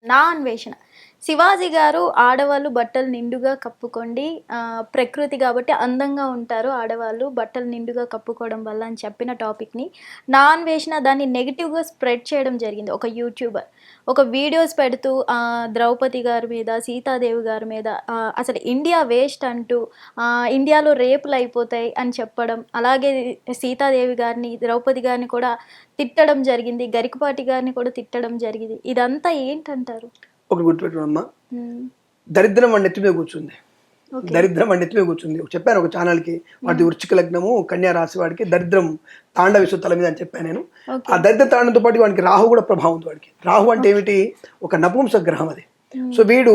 నా అన్వేషణ. శివాజీ గారు ఆడవాళ్ళు బట్టలు నిండుగా కప్పుకోండి. ప్రకృతి కాబట్టి అందంగా ఉంటారు ఆడవాళ్ళు బట్టలు నిండుగా కప్పుకోవడం వల్ల అని చెప్పిన టాపిక్‌ని నా అన్వేషణ దాన్ని నెగెటివ్‌గా స్ప్రెడ్ చేయడం జరిగింది. ఒక యూట్యూబర్. ఒక వీడియోస్ పెడుతూ ద్రౌపది గారి మీద, సీతాదేవి గారి మీద అసలు ఇండియా వేస్ట్ అంటూ ఇండియాలో రేపులయిపోతాయి అని చెప్పడం. అలాగే సీతాదేవి గారిని, ద్రౌపది గారిని కూడా తిట్టడం జరిగింది. గరికపాటి గారిని కూడా తిట్టడం జరిగింది. ఇదంతా ఏంటంటారు? ఒకటి గుర్తుపెట్టుకోమ్మా, హ్మ్. దరిద్రం వాడి నెత్తి మీద కూర్చుంది. ఓకే. దరిద్రం వాడి నెత్తి మీద కూర్చుంది. చెప్పాను ఒక ఛానల్కి, వాడి వృశ్చిక లగ్నము కన్యా రాశి వాడికి దరిద్రం తాండవిస్తూ తల మీద అని చెప్పాను నేను. ఓకే. ఆ దరిద్ర తాండంతో పాటు వాడికి రాహు కూడా ప్రభావం ఉంది. వాడికి రాహు అంటే ఏమిటి? ఒక నపుంసక గ్రహం అది. సో వీడు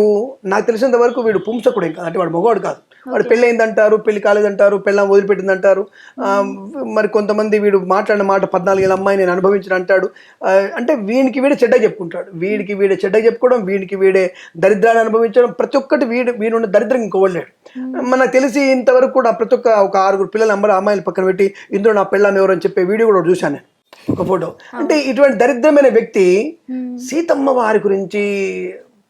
నాకు తెలిసినంత వరకు వీడు పుంసకుడు ఏం కాదు, అంటే వాడు మగవాడు కాదు. వాడు పెళ్ళయిందంటారు, పెళ్లి కాలేదంటారు, పెళ్ళం వదిలిపెట్టిందంటారు. మరి కొంతమంది వీడు మాట్లాడిన మాట 14 ఏళ్ళ అమ్మాయి నేను అనుభవించిన అంటాడు. అంటే వీడికి వీడే చెడ్డ చెప్పుకుంటాడు, వీడికి వీడే చెడ్డ చెప్పుకోవడం, వీడికి వీడే దరిద్రాన్ని అనుభవించడం, ప్రతి ఒక్కటి వీడున్న దరిద్రం ఇంకోలేడు. మనకు తెలిసి ఇంతవరకు కూడా ప్రతి ఒక్క ఒక 6 పిల్లల అమ్మాయిలు పక్కన పెట్టి ఇందులో నా పెళ్ళం ఎవరు అని చెప్పే వీడియో కూడా చూశాను నేను, ఒక ఫోటో. అంటే ఇటువంటి దరిద్రమైన వ్యక్తి సీతమ్మ వారి గురించి,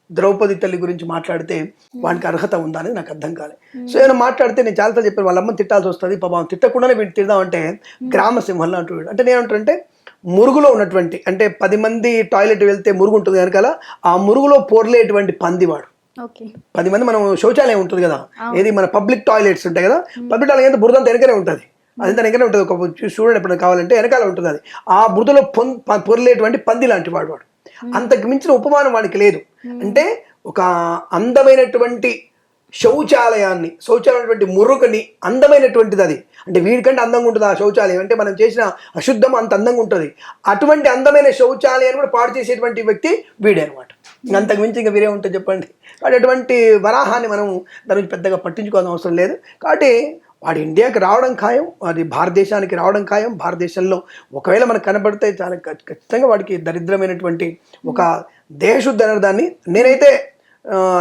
ద్రౌపది తల్లి గురించి మాట్లాడితే వానికి అర్హత ఉందా అనేది నాకు అర్థం కాలేదు. సో ఏమైనా మాట్లాడితే నేను చాలాసార్లు చెప్పాను, వాళ్ళ అమ్మని తిట్టాల్సి వస్తుంది, పాపం తిట్టకుండానే వీడిని తిడదామంటే గ్రామ సింహంలో అంటూ వీడు. అంటే నేనంటే మురుగులో ఉన్నటువంటి, అంటే 10 మంది టాయిలెట్ వెళ్తే మురుగు ఉంటుంది కనుక ఆ మురుగులో పోర్లేటువంటి పందివాడు. 10 మంది మనం శౌచాలయం ఉంటుంది కదా, ఏది మన పబ్లిక్ టాయిలెట్స్ ఉంటాయి కదా, పబ్లిక్ టాయిలెట్ అయితే బురదంతా వెనకనే ఉంటుంది, అదంతా వెనకనే ఉంటుంది. ఒక చూడండి ఎప్పుడైనా కావాలంటే వెనకాల ఉంటుంది అది. ఆ బురదలో పొరలేటువంటి పంది లాంటి వాడు. అంతకు మించిన ఉపమానం వాడికి లేదు. అంటే ఒక అందమైనటువంటి శౌచాలయం మురుగుని అందమైనటువంటిది అది. అంటే వీడికంటే అందంగా ఉంటుంది ఆ శౌచాలయం. అంటే మనం చేసిన అశుద్ధం అంత అందంగా ఉంటుంది. అటువంటి అందమైన శౌచాలయాన్ని కూడా పాడు చేసేటువంటి వ్యక్తి వీడే అనమాట. అంతకు మించి ఇంకా వీరే ఉంటుంది చెప్పండి. కాబట్టి అటువంటి వరాహాన్ని మనం దాని నుంచి పెద్దగా పట్టించుకోవాల్సిన అవసరం లేదు. కాబట్టి వాడు ఇండియాకి రావడం ఖాయం, అది భారతదేశానికి రావడం ఖాయం. భారతదేశంలో ఒకవేళ మనకు కనబడితే చాలా ఖచ్చితంగా వాడికి దరిద్రమైనటువంటి ఒక దేశశుద్ధి అనే దాన్ని నేనైతే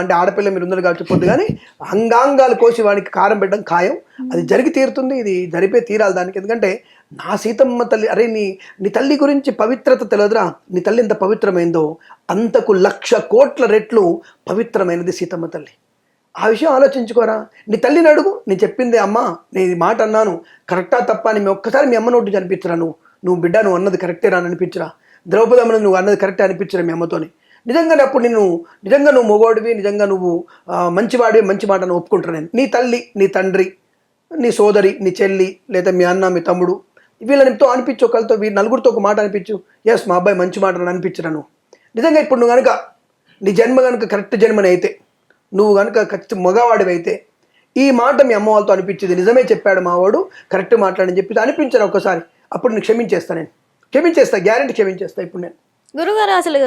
అంటే ఆడపిల్ల మీరు ఉందని కాదు చెప్పొద్దు, కానీ అంగాంగాలు కోసి వాడికి కారం పెట్టడం ఖాయం. అది జరిగి తీరుతుంది, ఇది జరిపే తీరాలి దానికి. ఎందుకంటే నా సీతమ్మ తల్లి, అరే నీ తల్లి గురించి పవిత్రత తెలియదురా? నీ తల్లి ఎంత పవిత్రమైందో అంతకు 1,00,000 కోట్ల రెట్లు పవిత్రమైనది సీతమ్మ తల్లి. ఆ విషయం ఆలోచించుకోరా. నీ తల్లిని అడుగు, నేను చెప్పింది అమ్మా, నేను ఈ మాట అన్నాను కరెక్టా తప్ప అని ఒక్కసారి మీ అమ్మ నోటి అనిపించరా? నువ్వు బిడ్డ నువ్వు అన్నది కరెక్టే రా అని అనిపించరా? ద్రౌపది అమ్మని నువ్వు అన్నది కరెక్టే అనిపించరా మీ అమ్మతోని? నిజంగానే అప్పుడు నిజంగా నువ్వు మొగోడివి, నిజంగా నువ్వు మంచివాడివి, మంచి మాటను ఒప్పుకుంటాను నేను. నీ తల్లి, నీ తండ్రి, నీ సోదరి, నీ చెల్లి, లేదా మీ అన్న, మీ తమ్ముడు, వీళ్ళనితో అనిపించు, ఒకరితో వీళ్ళు నలుగురితో ఒక మాట అనిపించు, ఎస్ మా అబ్బాయి మంచి మాట అని అనిపించరా నువ్వు? నిజంగా ఇప్పుడు నువ్వు కనుక నీ జన్మ కనుక కరెక్ట్ జన్మని అయితే, నువ్వు కనుక ఖచ్చితంగా మగవాడివైతే ఈ మాట మీ అమ్మ వాళ్ళతో అనిపించేది, నిజమే చెప్పాడు మావాడు, కరెక్ట్ మాట్లాడని చెప్పి అనిపించాను ఒక్కసారి, అప్పుడు నేను క్షమించేస్తా, గ్యారెంటీ క్షమించేస్తా ఇప్పుడు నేను. గురుగారు, అసలు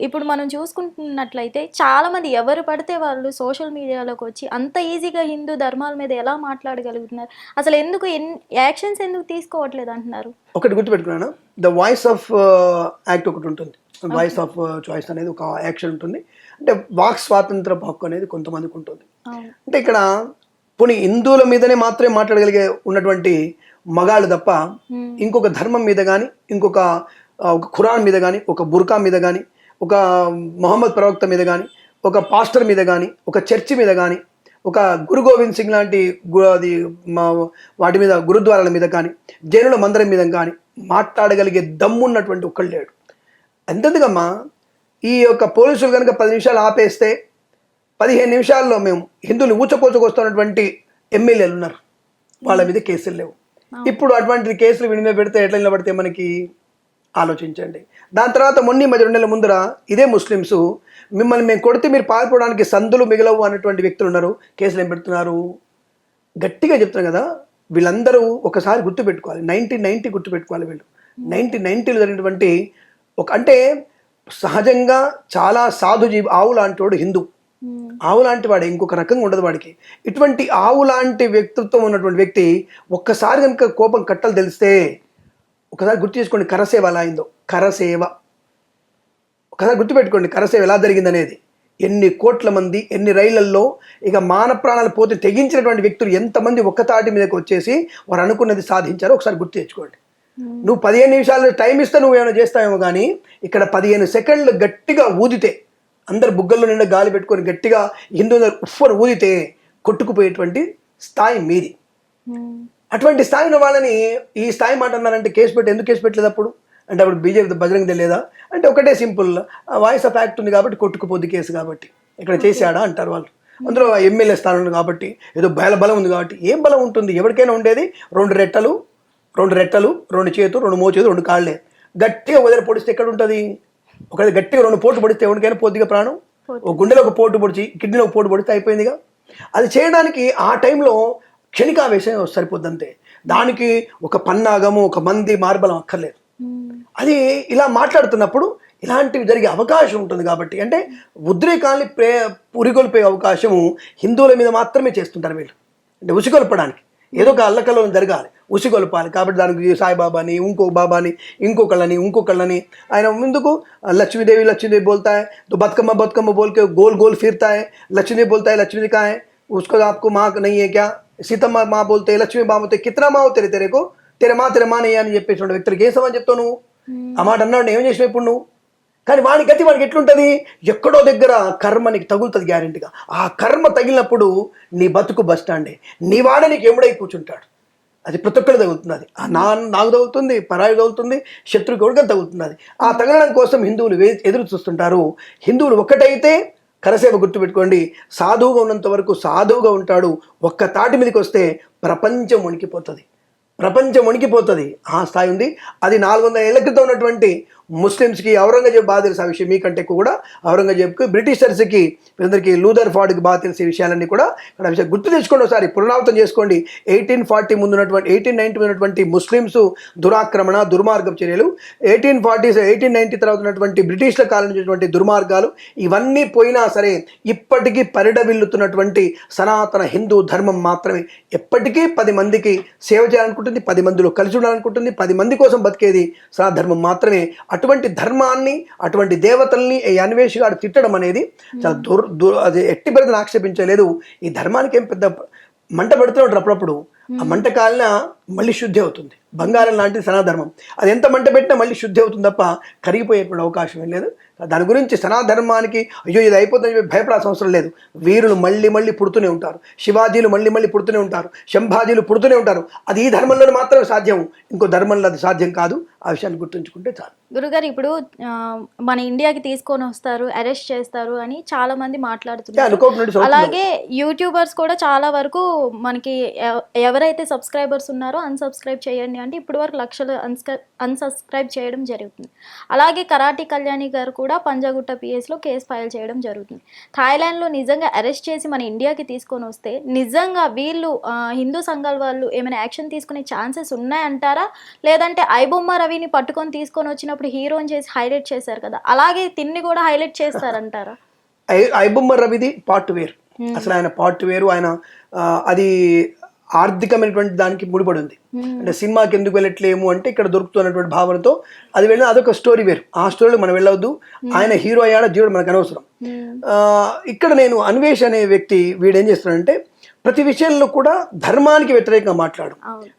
ఇప్పుడు మనం చూసుకుంటున్నట్లయితే చాలామంది ఎవరు పడితే వాళ్ళు సోషల్ మీడియాలోకి వచ్చి అంత ఈజీగా హిందూ ధర్మాల మీద ఎలా మాట్లాడగలుగుతున్నారు? అసలు ఎందుకు యాక్షన్స్ ఎందుకు తీసుకోవట్లేదు అంటున్నారు? ఒకటి గుర్తుపెట్టుకున్నాను, ద వాయిస్ ఆఫ్ యాక్ట్ ఒకటి ఉంటుంది, వాయిస్ ఆఫ్ చాయిస్ అనేది ఒక యాక్షన్ ఉంటుంది. అంటే వాక్ స్వాతంత్ర హక్కు అనేది కొంతమందికి ఉంటుంది. అంటే ఇక్కడ పోనీ హిందువుల మీదనే మాత్రమే మాట్లాడగలిగే ఉన్నటువంటి మగాళ్ళు తప్ప ఇంకొక ధర్మం మీద కానీ, ఇంకొక ఖురాన్ మీద కానీ, ఒక బుర్కా మీద కానీ, ఒక మొహమ్మద్ ప్రవక్త మీద కానీ, ఒక పాస్టర్ మీద కానీ, ఒక చర్చి మీద కానీ, ఒక గురు గోవింద్ సింగ్ లాంటి వాటి మీద, గురుద్వారాల మీద కానీ, జైనుల మందిరం మీద కానీ మాట్లాడగలిగే దమ్మున్నటువంటి ఒక్కళ్ళు లేడు. అంతెందుకమ్మా, ఈ యొక్క పోలీసులు కనుక 10 నిమిషాలు ఆపేస్తే 15 నిమిషాల్లో మేము హిందువులు ఊచకోచుకొస్తున్నటువంటి ఎమ్మెల్యేలు ఉన్నారు, వాళ్ళ మీద కేసులు లేవు. ఇప్పుడు అటువంటి కేసులు వీడి మీద పెడితే ఎట్లా నిలబడితే మనకి ఆలోచించండి. దాని తర్వాత మధ్య 2 నెలల ముందర ఇదే ముస్లిమ్స్ మిమ్మల్ని మేము కొడితే మీరు పారిపోవడానికి సందులు మిగలవు అన్నటువంటి వ్యక్తులు ఉన్నారు, కేసులు ఏం పెడుతున్నారు? గట్టిగా చెప్తున్నారు కదా, వీళ్ళందరూ ఒకసారి గుర్తుపెట్టుకోవాలి, 1990 గుర్తుపెట్టుకోవాలి. వీళ్ళు 1990లో జరిగినటువంటి అంటే సహజంగా చాలా సాధుజీవి, ఆవు లాంటి వాడు హిందూ, ఆవు లాంటి వాడే, ఇంకొక రకంగా ఉండదు వాడికి. ఇటువంటి ఆవు లాంటి వ్యక్తిత్వం ఉన్నటువంటి వ్యక్తి ఒక్కసారి కనుక కోపం కట్టలు తెలిస్తే ఒకసారి గుర్తు చేసుకోండి, కరసేవ ఎలా అయిందో. కరసేవ ఒకసారి గుర్తుపెట్టుకోండి, కరసేవ ఎలా జరిగింది అనేది. ఎన్ని కోట్ల మంది, ఎన్ని రైళ్లల్లో ఇక మాన ప్రాణాలు పోతే తెగించినటువంటి వ్యక్తులు ఎంతమంది ఒక్క తాటి మీదకి వచ్చేసి వారు అనుకున్నది సాధించారో ఒకసారి గుర్తు తెచ్చుకోండి. నువ్వు 15 నిమిషాలు టైం ఇస్తే నువ్వు ఏమైనా చేస్తావేమో, కానీ ఇక్కడ 15 సెకండ్లు గట్టిగా ఊదితే అందరు బుగ్గల్లో నిండా గాలి పెట్టుకొని గట్టిగా హిందువులు ఉఫ్ఫను ఊదితే కొట్టుకుపోయేటువంటి స్థాయి మీది. అటువంటి స్థాయి ఉన్న వాళ్ళని ఈ స్థాయి మాట అన్నారంటే కేసు పెట్టి ఎందుకు కేసు పెట్టలేదు అప్పుడు? అంటే అప్పుడు బీజేపీ బజరంగ తెలియదా అంటే ఒకటే సింపుల్, వాయిస్ ఆఫ్ యాక్ట్ ఉంది కాబట్టి కొట్టుకుపోద్ది కేసు కాబట్టి ఇక్కడ చేశాడా అంటారు వాళ్ళు. అందులో ఎమ్మెల్యే స్థానం ఉంది కాబట్టి ఏదో బలం ఉంది కాబట్టి. ఏం బలం ఉంటుంది? ఎవరికైనా ఉండేది రెండు రెట్టలు, రెండు చేతులు, రెండు మోచేతులు, రెండు కాళ్ళే. గట్టిగా వదిలి పొడిస్తే ఎక్కడ ఉంటుంది? ఒకవేళ గట్టిగా రెండు పోటు పొడిస్తే ఎవరికైనా పోద్దిగా ప్రాణం. ఒక గుండెలో ఒక పోటు పొడిచి కిడ్నీలో ఒక పోటు పొడితే అయిపోయిందిగా. అది చేయడానికి ఆ టైంలో క్షణికావేశం సరిపోద్ది అంతే. దానికి ఒక పన్నాగము, ఒక మంది మార్బలం అక్కర్లేదు. అది ఇలా మాట్లాడుతున్నప్పుడు ఇలాంటివి జరిగే అవకాశం ఉంటుంది కాబట్టి, అంటే ఉద్రేకాల్ని పురిగొల్పే అవకాశము హిందువుల మీద మాత్రమే చేస్తుంటారు వీళ్ళు. అంటే ఉసిగొల్పడానికి ఏదో ఒక అల్లకల్లోనే జరగాలి, ఉసిగొల్పాలి కాబట్టి దానికి సాయిబాబాని, ఇంకో బాబాని, ఇంకొకళ్ళని ఆయన ముందుకు లక్ష్మీదేవి బోల్తాయి, బతుకమ్మ బోల్కే గోల్ గోల్ ఫిర్తాయి, లక్ష్మీదేవి బోల్తాయి లక్ష్మీదేవి కాయ్ उसको आपको माँ नहीं है क्या, सीतम्మ माँ बोलते लक्ष्मी माँ बोलते कितना माँ हो तेरे को तेरे माँ नहीं అని చెప్పేసి వ్యక్తులకి ఏం సమాధానం చెప్తావు నువ్వు? ఆ మాట అన్నాడు ఏం చేసినావు ఇప్పుడు నువ్వు? కానీ వాడి గతి వాడికి ఎట్లుంటుంది? ఎక్కడో దగ్గర కర్మ నీకు తగులుతుంది గ్యారెంటీగా. ఆ కర్మ తగిలినప్పుడు నీ బతుకు బస్ స్టాండే, నీ వాడే నీకు ఎముడై కూర్చుంటాడు. అది ప్రతి ఒక్కరు తగులుతుంది. అది నాకు తగులుతుంది, పరాయి తగులుతుంది, శత్రువుకి ఎవరికైనా తగులుతుంది. అది ఆ తగలడం కోసం హిందువులు ఎదురు చూస్తుంటారు. హిందువులు ఒక్కటైతే కరసేవ గుర్తుపెట్టుకోండి, సాధువుగా ఉన్నంత వరకు సాధువుగా ఉంటాడు. ఒక్క తాటి మీదకి వస్తే ప్రపంచం వణికిపోతుంది. ఆ స్థాయి ఉంది. అది 400 ఏళ్ల క్రితం ఉన్నటువంటి ముస్లిమ్స్కి ఔరంగజేబ్ బాగా తెలుసు ఆ విషయం, మీకంటే కూడా ఔరంగజేబ్కి, బ్రిటిషర్స్కి, వీళ్ళందరికీ లూథర్ ఫార్డ్కి బాగా తెలిసే విషయాలన్నీ కూడా ఇక్కడ విషయం గుర్తు తెచ్చుకోండి, ఒకసారి పునరావృతం చేసుకోండి. 1890 ఉన్నటువంటి ముస్లిమ్స్ దురాక్రమణ, దుర్మార్గం చర్యలు, 1890 తర్వాత ఉన్నటువంటి బ్రిటిష్ల కాలం నుంచి దుర్మార్గాలు, ఇవన్నీ పోయినా సరే ఇప్పటికీ పరిడవిల్లుతున్నటువంటి సనాతన హిందూ ధర్మం మాత్రమే ఎప్పటికీ 10 మందికి సేవ చేయాలనుకుంటుంది, 10 మందిలో కలిసి ఉండాలనుకుంటుంది, 10 మంది కోసం బతికేది సనాతన ధర్మం మాత్రమే. అటువంటి ధర్మాన్ని, అటువంటి దేవతల్ని ఈ అన్వేషి గారు తిట్టడం అనేది చాలా అది ఎట్టి పరిధిని ఆక్షేపించలేదు. ఈ ధర్మానికి ఏం పెద్ద మంట పెడుతున్నాడు అప్పుడప్పుడు, ఆ మంట కాలిన మళ్ళీ శుద్ధి అవుతుంది. బంగారం లాంటి సనాధర్మం, అది ఎంత మంట పెట్టినా మళ్ళీ శుద్ధి అవుతుంది తప్ప కరిగిపోయేటువంటి అవకాశం ఏం లేదు. దాని గురించి సనాధర్మానికి అయ్యో ఇది అయిపోతుందని చెప్పి భయపడాల్సిన అవసరం లేదు. వీరులు మళ్ళీ పుడుతూనే ఉంటారు, శివాజీలు మళ్ళీ పుడుతూనే ఉంటారు, శంభాజీలు పుడుతూనే ఉంటారు. అది ఈ ధర్మంలో మాత్రమే సాధ్యం, ఇంకో ధర్మంలో అది సాధ్యం కాదు. ఆ విషయాన్ని గుర్తుంచుకుంటే చాలు. గురుగారు, ఇప్పుడు మన ఇండియాకి తీసుకొని వస్తారు, అరెస్ట్ చేస్తారు అని చాలా మంది మాట్లాడుతున్నారు. అలాగే యూట్యూబర్స్ కూడా చాలా వరకు మనకి ఎవరైతే సబ్స్క్రైబర్స్ ఉన్నారో అన్సబ్స్క్రైబ్ చేయండి అంటే ఇప్పటి వరకు లక్షలు అన్సబ్స్క్రైబ్ చేయడం జరుగుతుంది. అలాగే కరాటి కళ్యాణి గారు కూడా పంజాగుట్ట పిఎస్లో కేసు ఫైల్ చేయడం జరుగుతుంది. థాయిలాండ్లో నిజంగా అరెస్ట్ చేసి మన ఇండియాకి తీసుకొని వస్తే నిజంగా వీళ్ళు హిందూ సంఘాల వాళ్ళు ఏమైనా యాక్షన్ తీసుకునే ఛాన్సెస్ ఉన్నాయంటారా? లేదంటే ఐబొమ్మ రవిని పట్టుకొని తీసుకొని వచ్చినప్పుడు హీరోని చేసి హైలైట్ చేశారు కదా, అలాగే తిన్ని కూడా హైలైట్ చేస్తారంటారా? ఐబొమ్మ రవిది పార్ట్ వేరు, అసలు ఆయన పార్ట్ వేరు. ఆయన అది ఆర్థికమైనటువంటి దానికి ముడిపడి ఉంది. అంటే సినిమాకి ఎందుకు వెళ్ళట్లేము అంటే ఇక్కడ దొరుకుతున్నటువంటి భావనతో అది వెళ్ళిన అదొక స్టోరీ వేరు. ఆ స్టోరీలో మనం వెళ్ళవద్దు. ఆయన హీరో అయ్యాడో జీవుడు మనకు అనవసరం. ఇక్కడ నేను అన్వేష్ అనే వ్యక్తి వీడు ఏం చేస్తున్నాడంటే ప్రతి విషయంలో కూడా ధర్మానికి వ్యతిరేకంగా మాట్లాడు.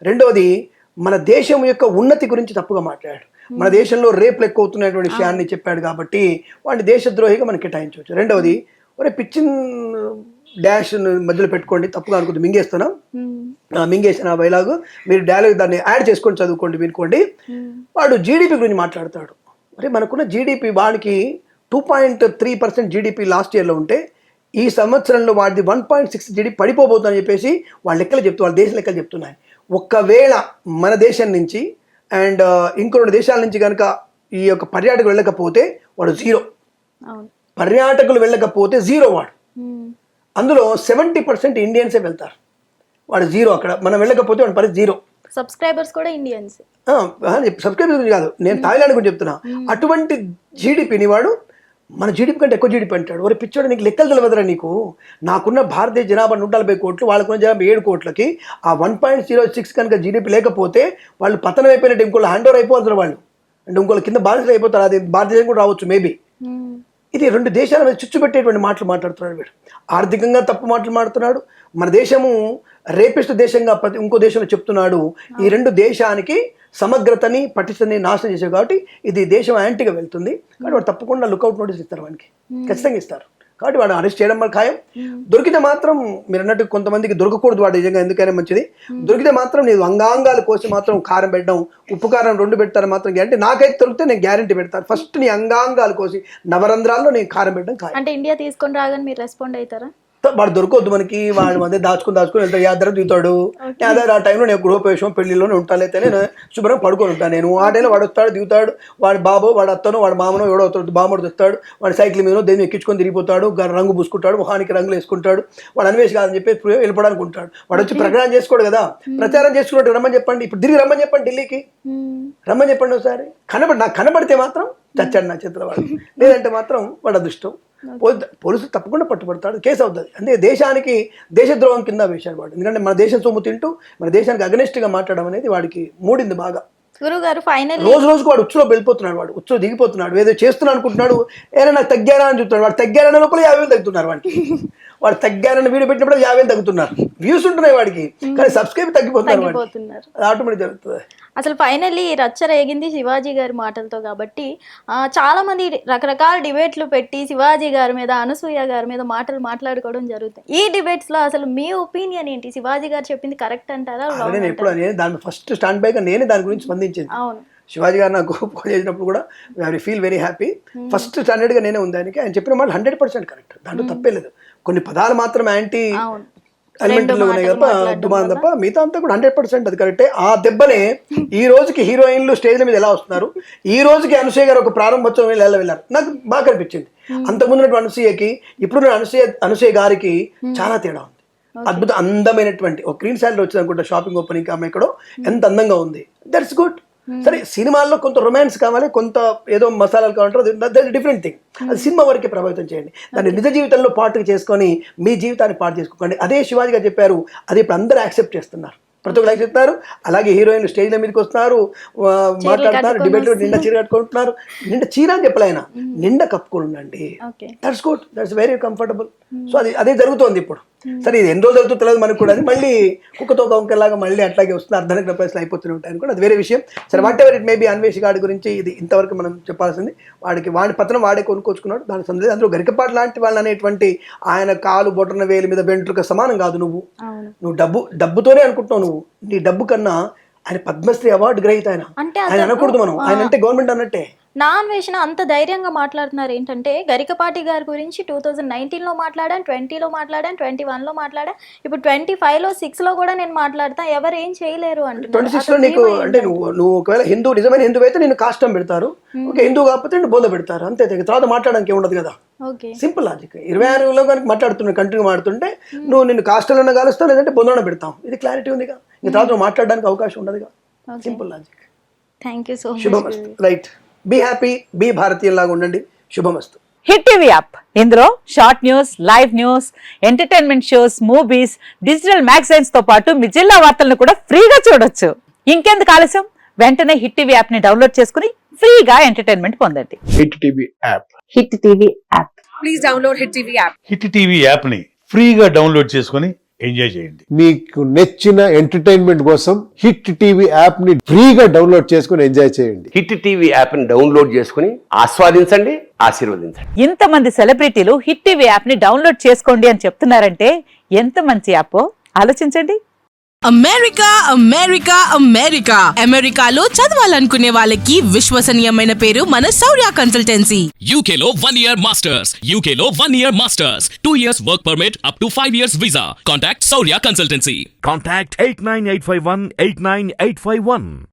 రెండవది మన దేశం యొక్క ఉన్నతి గురించి తప్పుగా మాట్లాడాడు. మన దేశంలో రేపులు ఎక్కువ అవుతున్నటువంటి విషయాన్ని చెప్పాడు కాబట్టి వాడిని దేశద్రోహిగా మనం కేటాయించవచ్చు. రెండవది ఒరే పిచ్చిన్ డాష్ మధ్యలో పెట్టుకోండి, తప్పుగా అనుకుంటే మింగేస్తున్నాం, మింగేసిన బైలాగు మీరు డైలాగ్ దాన్ని యాడ్ చేసుకొని చదువుకోండి, వినుకోండి. వాడు జీడిపి గురించి మాట్లాడతాడు. మరి మనకున్న జీడిపి వాడికి 2.3% జీడిపి లాస్ట్ ఇయర్లో ఉంటే ఈ సంవత్సరంలో వాడిది 1.6 జీడిపి పడిపోబోతుందని చెప్పేసి వాళ్ళ లెక్కలు వాళ్ళ దేశ లెక్కలు చెప్తున్నాయి. ఒక్కవేళ మన దేశం నుంచి అండ్ ఇంకో 2 దేశాల నుంచి కనుక ఈ యొక్క పర్యాటకులు వెళ్ళకపోతే వాడు జీరో. పర్యాటకులు వెళ్ళకపోతే జీరో వాడు. అందులో 70% ఇండియన్సే వెళ్తారు, వాడు జీరో. అక్కడ మనం వెళ్ళకపోతే వాడి పరిస్థితి జీరో. సబ్స్క్రైబర్స్ కూడా ఇండియన్స్. సబ్స్క్రైబర్స్ కాదు, నేను థాయిలాండ్ గురించి చెప్తున్నా. అటువంటి జీడిపిని వాడు మన జీడిపి కంటే ఎక్కువ జీడిపి అంటాడు. ఒక పిచ్చోడు, నీకు లెక్కలు తెలియదురా నీకు? నాకున్న భారతీయ జనాభా 140 కోట్లు, వాళ్ళకున్న జనాభా 7 కోట్లకి ఆ 1.06 కనుక జీడిపి లేకపోతే వాళ్ళు పతనం అయిపోయినట్టు ఇంకోళ్ళు హ్యాండ్ ఓవర్ అయిపోతారు వాళ్ళు, అంటే ఇంకోళ్ళు కింద బాధితులు అయిపోతారు. అది భారతదేశం కూడా రావచ్చు మేబీ. ఇది 2 దేశాల మీద చుచ్చు పెట్టేటువంటి మాటలు మాట్లాడుతున్నాడు వీడు. ఆర్థికంగా తప్పు మాటలు మాట్లాడుతున్నాడు. మన దేశము రేపిస్ట్ దేశంగా ఇంకో దేశంలో చెప్తున్నాడు. ఈ 2 దేశానికి సమగ్రతని పటిష్టని నాశనం చేసేవి కాబట్టి ఇది దేశం యాంటీగా వెళ్తుంది. కాబట్టి వాడు తప్పకుండా లుకౌట్ నోటీస్ ఇస్తారు, వానికి ఖచ్చితంగా ఇస్తారు. కాబట్టి వాడు అరెస్ట్ చేయడం వల్ల ఖాయం. దొరికితే మాత్రం మీరు అన్నట్టు కొంతమందికి దొరకకూడదు వాడు నిజంగా, ఎందుకైనా మంచిది. దొరికితే మాత్రం నేను అంగాంగాలు కోసి మాత్రం కారం పెట్టడం, ఉప్పు కారం 2 పెడతారు మాత్రం గ్యారంటీ. నాకైతే దొరికితే నేను గ్యారంటీ పెడతాను. ఫస్ట్ నీ అంగాంగాలు కోసి నవరంధ్రాల్లో నేను కారం పెట్టడం ఖాయం. అంటే ఇండియా తీసుకొని రాగానే మీరు రెస్పాండ్ అవుతారా? వాడు దొరకొద్దు మనకి, వాడి మధ్య దాచుకుని వెళ్తాడు, యాదర దిగుతాడు. యాదర ఆ టైంలో నేను గృహప్రవేశం పెళ్లిలోనే ఉంటాను, అయితే నేను శుభ్రంగా పడుకొని ఉంటాను. నేను ఆ టైంలో వాడు వస్తాడు, దిగుతాడు, వాడి బాబో వాడు అత్తనో వాడి మామనో ఎవడో అవుతాడు, బామ్మడు వస్తాడు, వాడి సైకిల్ మీద దేని ఎక్కించుకొని తిరిగిపోతాడు, రంగు పూసుకుంటాడు, మొహానికి రంగులు వేసుకుంటాడు, వాడు అన్వేష్ కాదని చెప్పి వెళ్ళిపోవడానికి ఉంటాడు. వాడు వచ్చి ప్రకటన చేసుకోడు కదా, ప్రచారం చేసుకున్నాడు. రమ్మని చెప్పండి, ఇప్పుడు తిరిగి రమ్మని చెప్పండి, ఢిల్లీకి రమ్మని చెప్పండి ఒకసారి. నాకు కనబడితే మాత్రం చచ్చాడు నా చేతిలో వాడు, లేదంటే మాత్రం వాడు అదృష్టం. పోలీసులు తప్పకుండా పట్టుబడతాడు, కేసు అవుతుంది. అంటే దేశానికి దేశద్రోహం కింద వేశాడు వాడు. ఎందుకంటే మన దేశం సొమ్ము తింటూ మన దేశానికి అగనెస్ట్గా మాట్లాడడం అనేది వాడికి మూడింది బాగా. గురుగారు ఫైనల్ రోజుకు వాడు ఉచ్చులో వెళ్ళిపోతున్నాడు, వాడు ఉచ్చులో దిగిపోతున్నాడు, ఏదో చేస్తున్నా అనుకుంటున్నాడు. ఏదైనా నాకు తగ్గారా అని చూస్తున్నాడు. వాడు తగ్గారనే లోపల 50,000 తగ్గుతున్నారు వాడికి. వాడు తగ్గారని వీడియో పెట్టినప్పుడు 50,000 తగ్గుతున్నారు. వ్యూస్ ఉంటున్నాయి వాడికి, కానీ సబ్స్క్రైబ్ తగ్గిపోతున్నారు. అది ఆటోమేటిక్ జరుగుతుంది. అసలు ఫైనల్లీ రచ్చ రేగింది శివాజీ గారి మాటలతో. కాబట్టి చాలా మంది రకరకాల డిబేట్లు పెట్టి శివాజీ గారి మీద, అనసూయ గారి మీద మాట్లాడుకోవడం జరుగుతుంది. ఈ డిబేట్స్ లో అసలు మీ ఒపీనియన్ ఏంటి? శివాజీ గారు చెప్పింది కరెక్ట్ అంటారా? నేను దాని ఫస్ట్ స్టాండ్ బై గా నేనే దాని గురించి స్పందించింది. అవును, శివాజీ గారు నాకు ఫోన్ చేసినప్పుడు కూడా I feel very happy. First స్టాండర్డ్గా నేనే ఉంది ఆయనకి. ఆయన చెప్పిన మాట 100% కరెక్ట్, దాంట్లో తప్పే లేదు. కొన్ని పదాలు మాత్రం యాంటీ ఎలిమెంట్లో ఉన్నాయి తప్ప, దుమాన్ తప్ప మిగతా అంతా కూడా 100% అది కరెక్టే. ఆ దెబ్బనే ఈ రోజుకి హీరోయిన్లు స్టేజ్ల మీద ఎలా వస్తున్నారు, ఈ రోజుకి అనసూయ గారు ఒక ప్రారంభోత్సవం ఎలా వెళ్ళారు, నాకు బాగా కనిపించింది. అంతకుముందు అనసూయకి ఇప్పుడు అనసూయ గారికి చాలా తేడా ఉంది. అద్భుత అందమైనటువంటి ఒక గ్రీన్ శాలరీ వచ్చింది అనుకుంటా, షాపింగ్ ఓపెనింగ్ ఆమె ఎక్కడో ఎంత అందంగా ఉంది. That's good. సరే, సినిమాల్లో కొంత రొమాన్స్ కావాలి, కొంత ఏదో మసాలాలు కావాలంటారు, డిఫరెంట్ థింగ్. అది సినిమా వరకే ప్రభావితం చేయండి, దాన్ని నిజ జీవితంలో పాటుగా చేసుకొని మీ జీవితాన్ని పాటు చేసుకోకండి. అదే శివాజీ గారు చెప్పారు, అది ఇప్పుడు అందరూ యాక్సెప్ట్ చేస్తున్నారు, ప్రతి ఒక్కరు చెప్తున్నారు. అలాగే హీరోయిన్లు స్టేజ్ల మీదకి వస్తున్నారు, మాట్లాడుతున్నారు, డిబేట్లో నిండా చీర కట్టుకుంటున్నారు. నిండా చీర అని చెప్పలేనా, నిండా కప్పుకొని ఉండండి. That's good, that's very comfortable. So అదే జరుగుతోంది ఇప్పుడు. సరే, ఇది ఎన్ని రోజులు జరుగుతుందో తెలియదు మనకు కూడా. అది మళ్ళీ కుక్కతో కౌంకర్లాగా మళ్ళీ అట్లాగే వస్తుంది, అర్ధనగ్న ప్రశ్నలు అయిపోతూనే ఉంటాయని కూడా అది వేరే విషయం. సరే, what ever it maybe, Anvesh గాడి గురించి ఇది ఇంతవరకు మనం చెప్పాల్సింది. వాడి పత్రం వాడే కొనుక్కొచ్చుకున్నాడు, దాని సందేహం. అందులో గరికపాటి లాంటి వాళ్ళు అనేటువంటి ఆయన కాలు బొటన వేలు మీద వెంట్రుక సమానం కాదు. నువ్వు డబ్బుతోనే అనుకుంటున్నావు. నువ్వు నీ డబ్బు కన్నా ఆయన పద్మశ్రీ అవార్డు గ్రహీత. ఆయన అనకూడదు మనం, ఆయన అంటే గవర్నమెంట్ అన్నట్టే. నాన్వేషణ అంత ధైర్యంగా మాట్లాడుతున్నారు ఏంటంటే, గరికపాటి గారి గురించి 2019లో మాట్లాడాను, 20లో మాట్లాడాను, 21లో మాట్లాడాను, ఇప్పుడు 25లో 6లో కూడా నేను మాట్లాడతా, ఎవరు ఏం చేయలేరు అంటున్నారు. 26లో నీకు అంటే నువ్వు ఒకవేళ హిందూ, నిజమైన హిందూ అయితే నేను కాష్టం పెడతారు, ఓకే, హిందూ కాకపోతే నేను బోధ పెడతారు, అంతే. తర్వాత మాట్లాడడానికి ఏముండదు కదా. Simple logic. 26లో కనుక మాట్లాడుతున్నా, కంటిన్యూ మాట్లాడుతుంటే నువ్వు నిన్ను కాస్టల్లో కలుస్తావు, లేదంటే బొందలో పెడతాం. ఇది క్లారిటీ ఉందిగా. ఇంకా తర్వాత నువ్వు మాట్లాడడానికి అవకాశం ఉండదుగా. Simple logic. Thank you so much. శుభమస్తు. రైట్, బీ హ్యాపీ, బీ భారతీయ లాగా ఉండండి. శుభమస్తు. హిట్ టీవీ యాప్, ఇందులో short news, live news, entertainment shows, movies, digital magazines తో పాటు మీ జిల్లా వార్తలను కూడా ఫ్రీగా చూడొచ్చు. ఇంకెందుకు ఆలస్యం, వెంటనే హిట్ టీవీ యాప్ ని డౌన్లోడ్ చేసుకుని ఫ్రీగా ఎంటర్టైన్మెంట్ పొందండి. Hit TV app. Hit TV app. Please download hit TV app. Hit TV app ని ఫ్రీగా డౌన్లోడ్ చేసుకుని ఎంజాయ్ చేయండి. మీకు నచ్చిన ఎంటర్టైన్మెంట్ కోసం హిట్ టీవీ యాప్ ని ఫ్రీగా డౌన్లోడ్ చేసుకుని ఎంజాయ్ చేయండి. హిట్ టీవీ యాప్ ని డౌన్లోడ్ చేసుకుని ఆస్వాదించండి, ఆశీర్వదించండి. ఇంతమంది సెలబ్రిటీలు హిట్ టీవీ యాప్ ని డౌన్లోడ్ చేసుకోండి అని చెప్తున్నారంటే ఎంత మంచి యాప్ ఆలోచించండి. అమెరికా అమెరికా అమెరికా అమెరికాలో చదవాలనుకునే వాళ్ళకి విశ్వసనీయమైన పేరు మన శౌర్య కన్సల్టెన్సీ. UK లో 1 year masters. UK లో 1 year masters. 2 years work permit up to 5 years visa. Contact Saurya Consultancy. Contact 89851 89851.